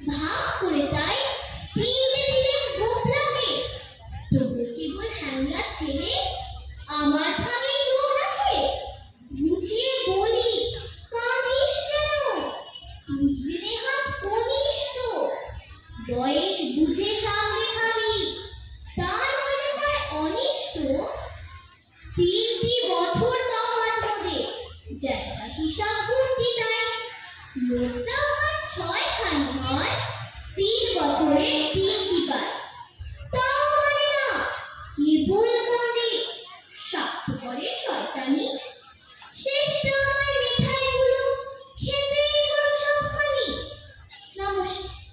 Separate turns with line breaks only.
ভাগ করে তাই তিনটে দিলেন গোপলাকে। তবু কেবল হ্যাংলা ছেড়ে আমার ভাগে চোখ রাখে। বুঝিয়ে বলি, কাঁদিস কেন? তুই যে নেহাত কনিষ্ঠ, বয়স বুঝে সামনে খাবি, তার মনে হয় অনিষ্ট। 3টি বছর তফাৎ মোদের, জায়গা হিসাব করতি তাই। লোকটা আমার 6খানি হয়, 3 বছরে 3টি পায়। তাও মানে না, কেবল কাঁদে, স্বার্থপরের শয়তানি।